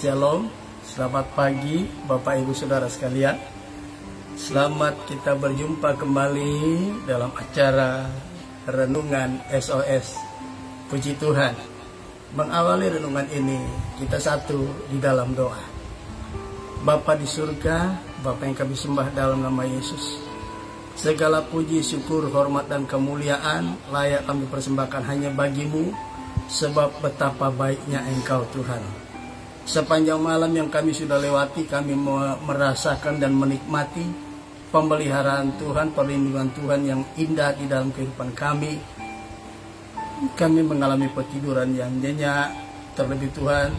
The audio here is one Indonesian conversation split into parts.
Shalom, selamat pagi Bapak Ibu Saudara sekalian. Selamat kita berjumpa kembali dalam acara Renungan SOS. Puji Tuhan, mengawali renungan ini kita satu di dalam doa. Bapa di surga, Bapa yang kami sembah dalam nama Yesus, segala puji, syukur, hormat, dan kemuliaan layak kami persembahkan hanya bagimu, sebab betapa baiknya Engkau Tuhan. Sepanjang malam yang kami sudah lewati, kami merasakan dan menikmati pemeliharaan Tuhan, perlindungan Tuhan yang indah di dalam kehidupan kami. Kami mengalami petiduran yang nyenyak. Terlebih Tuhan,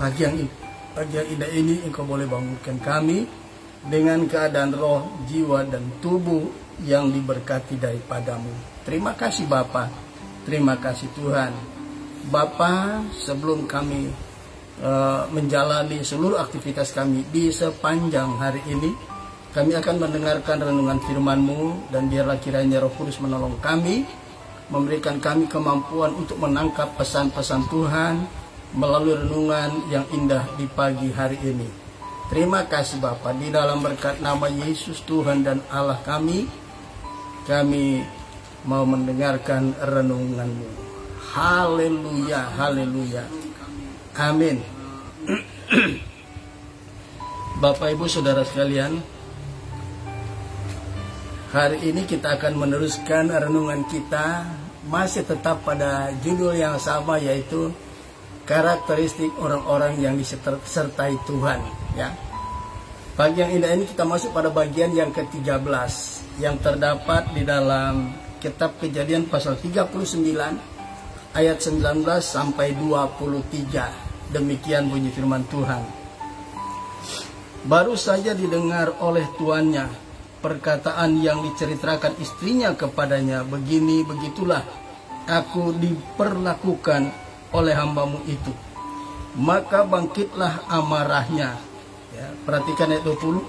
pagi yang indah ini Engkau boleh bangunkan kami dengan keadaan roh, jiwa, dan tubuh yang diberkati daripadamu. Terima kasih Bapa, terima kasih Tuhan. Bapa, sebelum kami menjalani seluruh aktivitas kami di sepanjang hari ini, kami akan mendengarkan renungan firman-Mu, dan biarlah kiranya Roh Kudus menolong kami, memberikan kami kemampuan untuk menangkap pesan-pesan Tuhan melalui renungan yang indah di pagi hari ini. Terima kasih Bapa, di dalam berkat nama Yesus Tuhan dan Allah kami mau mendengarkan renungan-Mu. Haleluya, haleluya. Amin. Bapak Ibu Saudara sekalian, hari ini kita akan meneruskan renungan kita, masih tetap pada judul yang sama, yaitu karakteristik orang-orang yang disertai Tuhan. Ya. Pagi yang indah ini kita masuk pada bagian yang ke-13 yang terdapat di dalam kitab Kejadian pasal 39 ayat 19 sampai 23. Demikian bunyi firman Tuhan. Baru saja didengar oleh tuannya perkataan yang diceritakan istrinya kepadanya, begini begitulah aku diperlakukan oleh hambamu itu. Maka bangkitlah amarahnya. Ya, perhatikan ayat 20.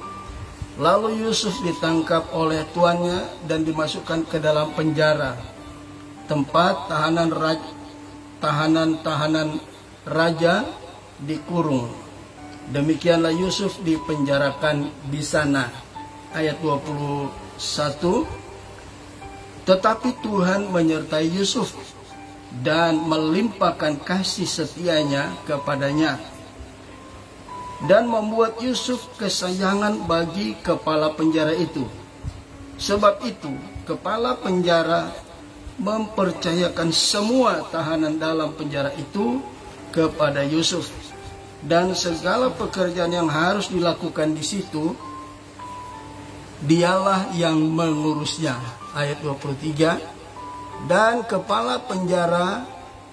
Lalu Yusuf ditangkap oleh tuannya dan dimasukkan ke dalam penjara, tempat tahanan raja dikurung. Demikianlah Yusuf dipenjarakan di sana. Ayat 21. Tetapi Tuhan menyertai Yusuf dan melimpahkan kasih setianya kepadanya, dan membuat Yusuf kesayangan bagi kepala penjara itu. Sebab itu kepala penjara mempercayakan semua tahanan dalam penjara itu kepada Yusuf, dan segala pekerjaan yang harus dilakukan di situ dialah yang mengurusnya. Ayat 23. Dan kepala penjara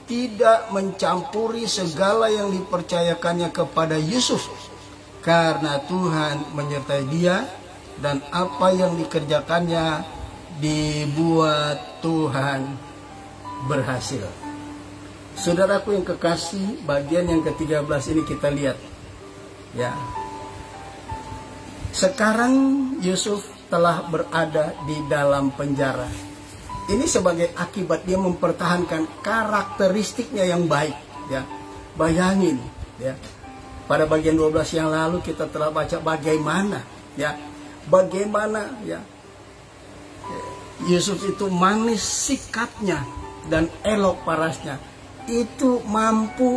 tidak mencampuri segala yang dipercayakannya kepada Yusuf, karena Tuhan menyertai dia, dan apa yang dikerjakannya dibuat Tuhan berhasil. Saudaraku yang kekasih, bagian yang ke-13 ini kita lihat. Ya. Sekarang Yusuf telah berada di dalam penjara. Ini sebagai akibat dia mempertahankan karakteristiknya yang baik. Ya. Bayangin, ya. Pada bagian 12 yang lalu kita telah baca bagaimana Yusuf itu manis sikapnya dan elok parasnya. Itu mampu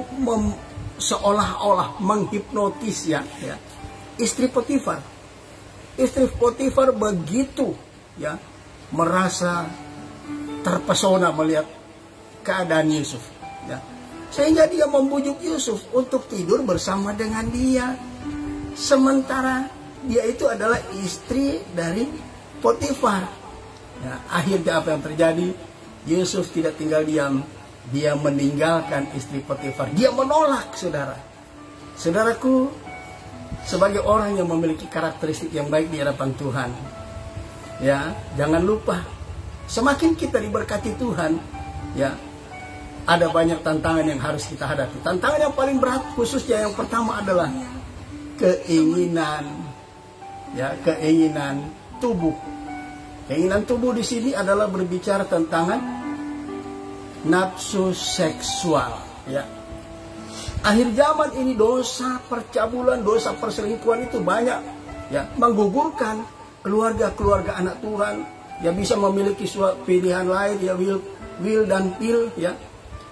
seolah-olah menghipnotis ya. Istri Potifar begitu ya merasa terpesona melihat keadaan Yusuf ya. Sehingga dia membujuk Yusuf untuk tidur bersama dengan dia, sementara dia itu adalah istri dari Potifar. Ya, akhirnya apa yang terjadi? Yusuf tidak tinggal diam. Dia meninggalkan istri Potifar. Dia menolak, saudara. Saudaraku, sebagai orang yang memiliki karakteristik yang baik di hadapan Tuhan, ya, jangan lupa, semakin kita diberkati Tuhan, ya, ada banyak tantangan yang harus kita hadapi. Tantangan yang paling berat khususnya yang pertama adalah keinginan, ya, keinginan tubuh. Keinginan tubuh di sini adalah berbicara tentang nafsu seksual, ya. Akhir zaman ini dosa percabulan, dosa perselingkuhan itu banyak, ya, menggugurkan keluarga anak Tuhan, ya, bisa memiliki suatu pilihan lain, ya, will dan pill, ya.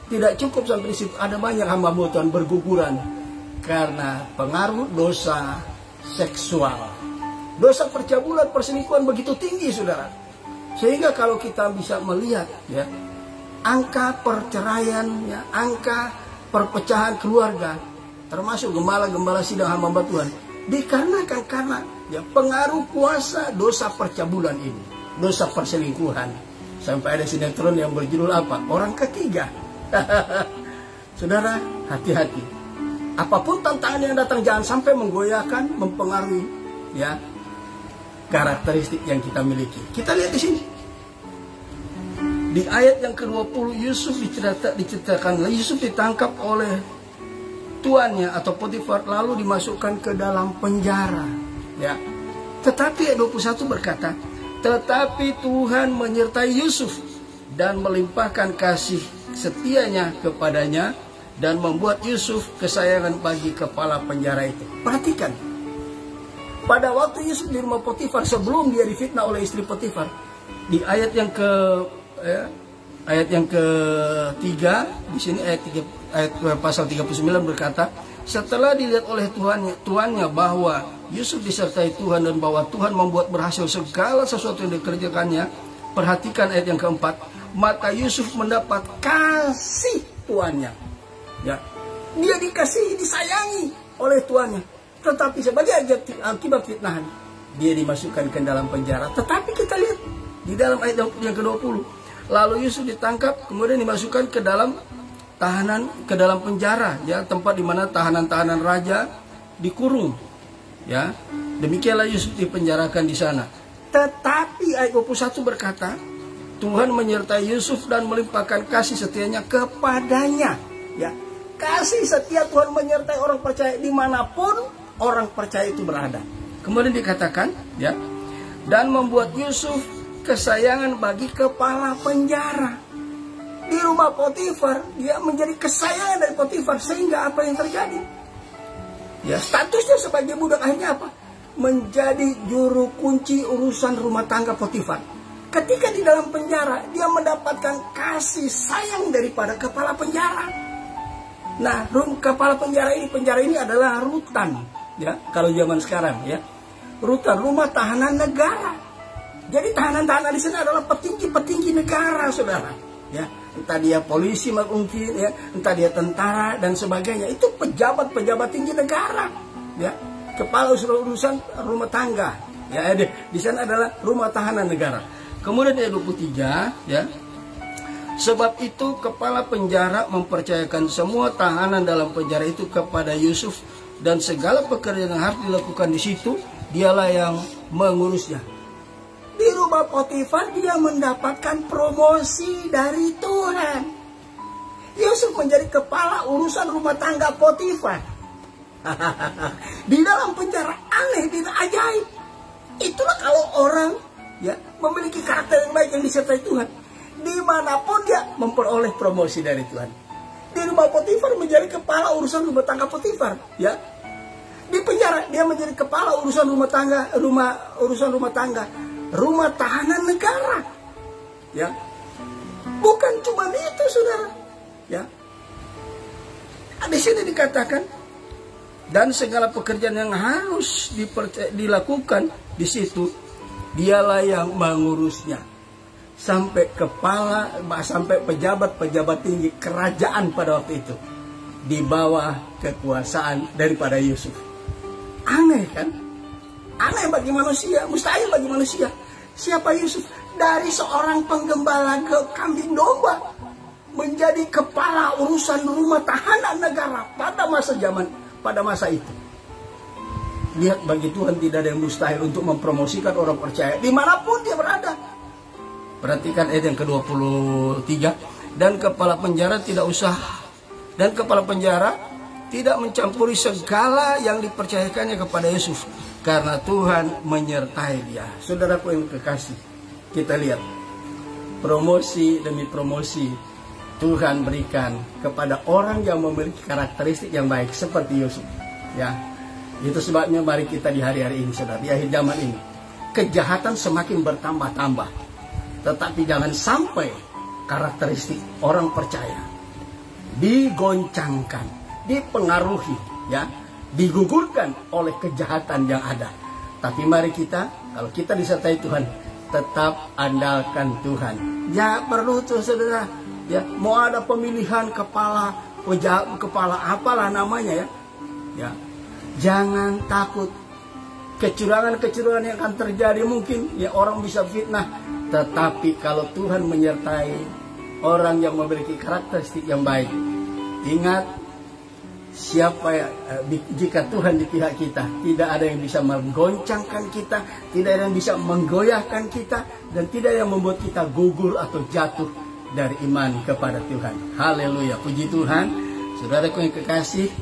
Tidak cukup sampai di situ, ada banyak hamba Tuhan berguguran karena pengaruh dosa seksual. Dosa percabulan, perselingkuhan begitu tinggi, saudara. Sehingga kalau kita bisa melihat, ya, angka perceraian, ya, angka perpecahan keluarga, termasuk gembala-gembala sidang hamba Tuhan, dikarenakan karena, ya, pengaruh kuasa dosa percabulan ini, dosa perselingkuhan. Sampai ada sinetron yang berjudul apa? Orang ketiga. Saudara, hati-hati. Apapun tantangan yang datang, jangan sampai menggoyahkan, mempengaruhi, ya, karakteristik yang kita miliki. Kita lihat di sini. Di ayat yang ke-20, Yusuf diceritakan, Yusuf ditangkap oleh tuannya atau Potifar, lalu dimasukkan ke dalam penjara, ya. Tetapi ayat 21 berkata, tetapi Tuhan menyertai Yusuf dan melimpahkan kasih setianya kepadanya dan membuat Yusuf kesayangan bagi kepala penjara itu. Perhatikan, pada waktu Yusuf di rumah Potifar, sebelum dia difitnah oleh istri Potifar, di ayat yang ketiga di sini, ayat pasal 39 berkata, setelah dilihat oleh tuannya bahwa Yusuf disertai Tuhan dan bahwa Tuhan membuat berhasil segala sesuatu yang dikerjakannya. Perhatikan ayat yang keempat, maka Yusuf mendapat kasih tuannya, ya, dia dikasihi, disayangi oleh tuannya. Tetapi sebagai akibat fitnahan, dia dimasukkan ke dalam penjara. Tetapi kita lihat di dalam ayat yang ke-20, lalu Yusuf ditangkap, kemudian dimasukkan ke dalam penjara, ya, tempat di mana tahanan-tahanan raja dikurung, ya. Demikianlah Yusuf dipenjarakan di sana. Tetapi ayat 21 berkata, Tuhan menyertai Yusuf dan melimpahkan kasih setianya kepadanya, ya. Kasih setia Tuhan menyertai orang percaya dimanapun orang percaya itu berada. Kemudian dikatakan, ya, dan membuat Yusuf kesayangan bagi kepala penjara. Di rumah Potifar, dia menjadi kesayangan dari Potifar, sehingga apa yang terjadi? Ya, statusnya sebagai budak akhirnya apa? Menjadi juru kunci urusan rumah tangga Potifar. Ketika di dalam penjara, dia mendapatkan kasih sayang daripada kepala penjara. Nah, kepala penjara ini adalah rutan, ya, kalau zaman sekarang, ya, rutan, rumah tahanan negara. Jadi tahanan-tahanan di sana adalah petinggi-petinggi negara, saudara. Ya, entah dia polisi mungkin, ya, entah dia tentara dan sebagainya. Itu pejabat-pejabat tinggi negara, ya. Kepala urusan rumah tangga, ya. Di sana adalah rumah tahanan negara. Kemudian ayat 23, ya. Sebab itu kepala penjara mempercayakan semua tahanan dalam penjara itu kepada Yusuf, dan segala pekerjaan yang harus dilakukan di situ dialah yang mengurusnya. Di rumah Potifar dia mendapatkan promosi dari Tuhan. Yusuf menjadi kepala urusan rumah tangga Potifar. Di dalam penjara, aneh, tidak ajaib. Itulah kalau orang, ya, memiliki karakter yang baik yang disertai Tuhan, dimanapun dia memperoleh promosi dari Tuhan. Di rumah Potifar menjadi kepala urusan rumah tangga Potifar, ya. Di penjara dia menjadi kepala urusan rumah tangga, rumah tahanan negara, ya. Bukan cuma itu, saudara, ya. Di sini dikatakan, dan segala pekerjaan yang harus dilakukan di situ dialah yang mengurusnya. Sampai pejabat-pejabat tinggi kerajaan pada waktu itu di bawah kekuasaan daripada Yusuf. Aneh kan? Aneh bagi manusia, mustahil bagi manusia. Siapa Yusuf? Dari seorang penggembala kambing domba menjadi kepala urusan rumah tahanan negara pada masa itu. Lihat, bagi Tuhan tidak ada yang mustahil untuk mempromosikan orang percaya dimanapun dia berada. Perhatikan ayat yang ke-23, dan kepala penjara tidak mencampuri segala yang dipercayakannya kepada Yusuf, karena Tuhan menyertai dia. Saudaraku yang kekasih, kita lihat promosi demi promosi Tuhan berikan kepada orang yang memiliki karakteristik yang baik seperti Yusuf. Ya, itu sebabnya mari kita di hari-hari ini, saudara, di akhir zaman ini, kejahatan semakin bertambah-tambah. Tetapi jangan sampai karakteristik orang percaya digoncangkan, dipengaruhi, ya, digugurkan oleh kejahatan yang ada. Tapi mari kita, kalau kita disertai Tuhan, tetap andalkan Tuhan. Ya perlu tuh, saudara. Ya, mau ada pemilihan kepala apalah namanya, ya. Ya, jangan takut. Kecurangan-kecurangan yang akan terjadi mungkin, ya, orang bisa fitnah. Tetapi kalau Tuhan menyertai orang yang memiliki karakteristik yang baik, ingat, jika Tuhan di pihak kita, tidak ada yang bisa menggoncangkan kita, tidak ada yang bisa menggoyahkan kita, dan tidak ada yang membuat kita gugur atau jatuh dari iman kepada Tuhan. Haleluya, puji Tuhan. Saudaraku yang kekasih,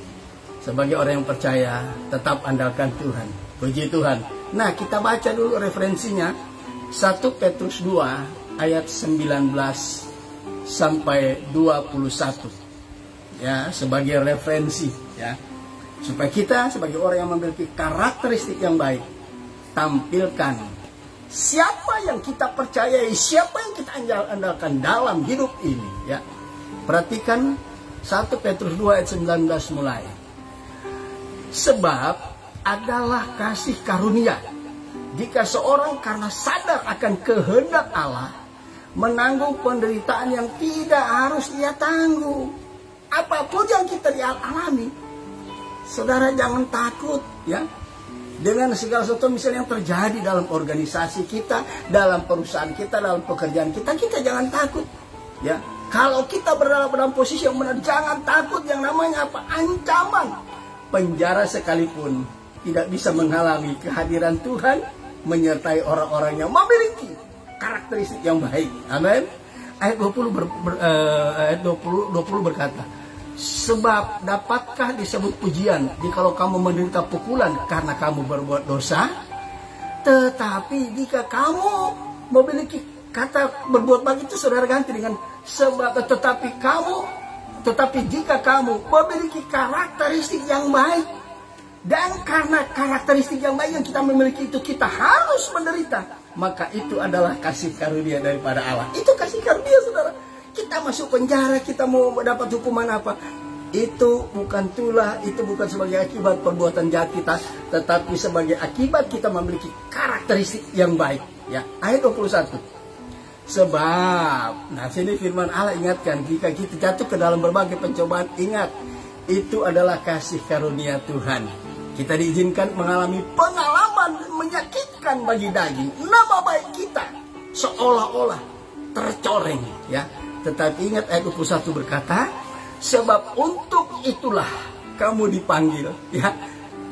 sebagai orang yang percaya, tetap andalkan Tuhan. Puji Tuhan. Nah, kita baca dulu referensinya. 1 Petrus 2 ayat 19 sampai 21. Ya, sebagai referensi, ya. Supaya kita sebagai orang yang memiliki karakteristik yang baik, tampilkan siapa yang kita percayai, siapa yang kita andalkan dalam hidup ini, ya. Perhatikan 1 Petrus 2 ayat 19 mulai. Sebab adalah kasih karunia jika seorang karena sadar akan kehendak Allah menanggung penderitaan yang tidak harus ia tanggung. Apapun yang kita alami, saudara jangan takut, ya. Dengan segala sesuatu misalnya yang terjadi dalam organisasi kita, dalam perusahaan kita, dalam pekerjaan kita, kita jangan takut, ya. Kalau kita berada dalam posisi yang benar, jangan takut yang namanya apa? Ancaman. Penjara sekalipun tidak bisa menghalangi kehadiran Tuhan menyertai orang-orang yang memiliki karakteristik yang baik. Amin. Ayat 20 berkata, sebab dapatkah disebut pujian jikalau kamu menderita pukulan karena kamu berbuat dosa? Tetapi jika kamu memiliki kata berbuat baik itu, saudara ganti dengan sebab. Tetapi jika kamu memiliki karakteristik yang baik, dan karena karakteristik yang baik yang kita memiliki itu kita harus menderita, maka itu adalah kasih karunia daripada Allah. Itu kasih karunia, saudara. Kita masuk penjara, kita mau mendapat hukuman apa? Itu bukan tulah, itu bukan sebagai akibat perbuatan jahat kita, tetapi sebagai akibat kita memiliki karakteristik yang baik. Ya, ayat 21. Sebab, nah sini firman Allah ingatkan, jika kita jatuh ke dalam berbagai pencobaan, ingat, itu adalah kasih karunia Tuhan. Kita diizinkan mengalami pengalaman menyakitkan bagi daging. Nama baik kita seolah-olah tercoreng, ya. Tetapi ingat ayat 21 berkata, sebab untuk itulah kamu dipanggil, ya.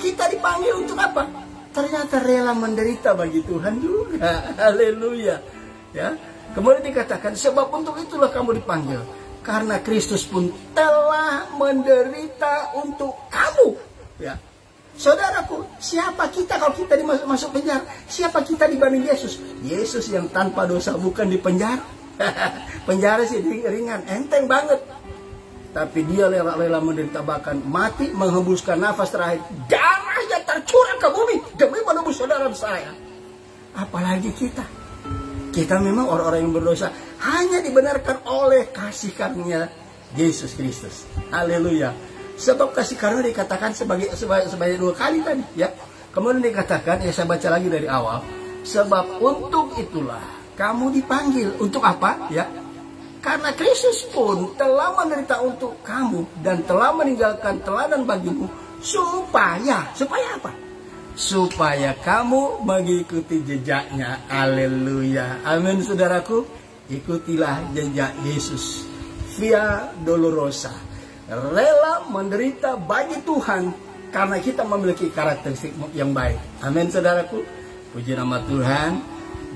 Kita dipanggil untuk apa? Ternyata rela menderita bagi Tuhan juga. Haleluya, ya. Kemudian dikatakan, sebab untuk itulah kamu dipanggil, karena Kristus pun telah menderita untuk kamu, ya. Saudaraku, siapa kita kalau kita masuk penjara? Siapa kita dibanding Yesus? Yesus yang tanpa dosa bukan di penjara. Penjara sih ringan, enteng banget. Tapi dia rela menderita, bahkan mati, menghembuskan nafas terakhir. Darahnya tercurah ke bumi demi menebus saudara saya. Apalagi kita. Kita memang orang-orang yang berdosa, hanya dibenarkan oleh kasih karunia Yesus Kristus. Haleluya. Sebab kasih karunia dikatakan sebagai 2 kali tadi, ya. Kemudian dikatakan, ya saya baca lagi dari awal. Sebab untuk itulah kamu dipanggil. Untuk apa? Ya. Karena Kristus pun telah menderita untuk kamu dan telah meninggalkan teladan bagimu supaya apa? Supaya kamu mengikuti jejaknya. Haleluya. Amin, saudaraku. Ikutilah jejak Yesus. Via Dolorosa. Rela menderita bagi Tuhan karena kita memiliki karakteristik yang baik. Amin, saudaraku. Puji nama Tuhan.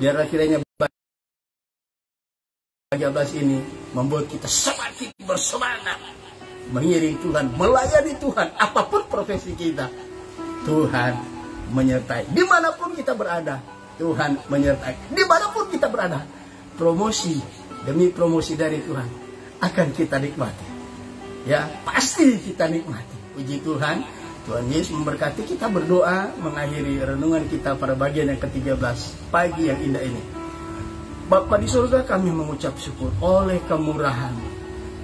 Biarlah kiranya bagi 13 ini membuat kita semakin bersemangat mengiring Tuhan, melayani Tuhan. Apapun profesi kita, Tuhan menyertai. Dimanapun kita berada, Tuhan menyertai. Dimanapun kita berada, promosi demi promosi dari Tuhan. akan kita nikmati. Ya, pasti kita nikmati. Puji Tuhan. Tuhan Yesus memberkati. Kita berdoa mengakhiri renungan kita pada bagian yang ke-13 pagi yang indah ini. Bapa di surga, kami mengucap syukur oleh kemurahan.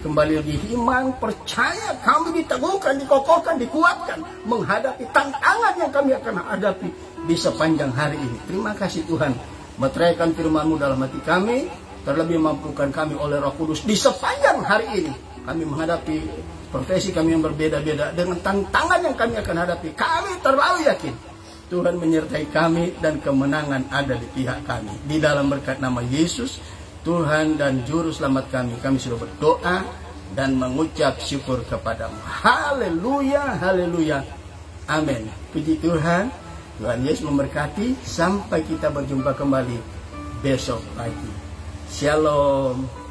Kembali lagi iman, percaya kami diteguhkan, dikokohkan, dikuatkan menghadapi tantangan yang kami akan hadapi di sepanjang hari ini. Terima kasih Tuhan, meteraikan firman-Mu dalam hati kami, terlebih mampukan kami oleh Roh Kudus di sepanjang hari ini. Kami menghadapi profesi kami yang berbeda-beda dengan tantangan yang kami akan hadapi. Kami terlalu yakin Tuhan menyertai kami dan kemenangan ada di pihak kami. Di dalam berkat nama Yesus, Tuhan dan Juru Selamat kami sudah berdoa dan mengucap syukur kepadamu. Haleluya, haleluya, amin. Puji Tuhan, Tuhan Yesus memberkati. Sampai kita berjumpa kembali besok pagi. Shalom.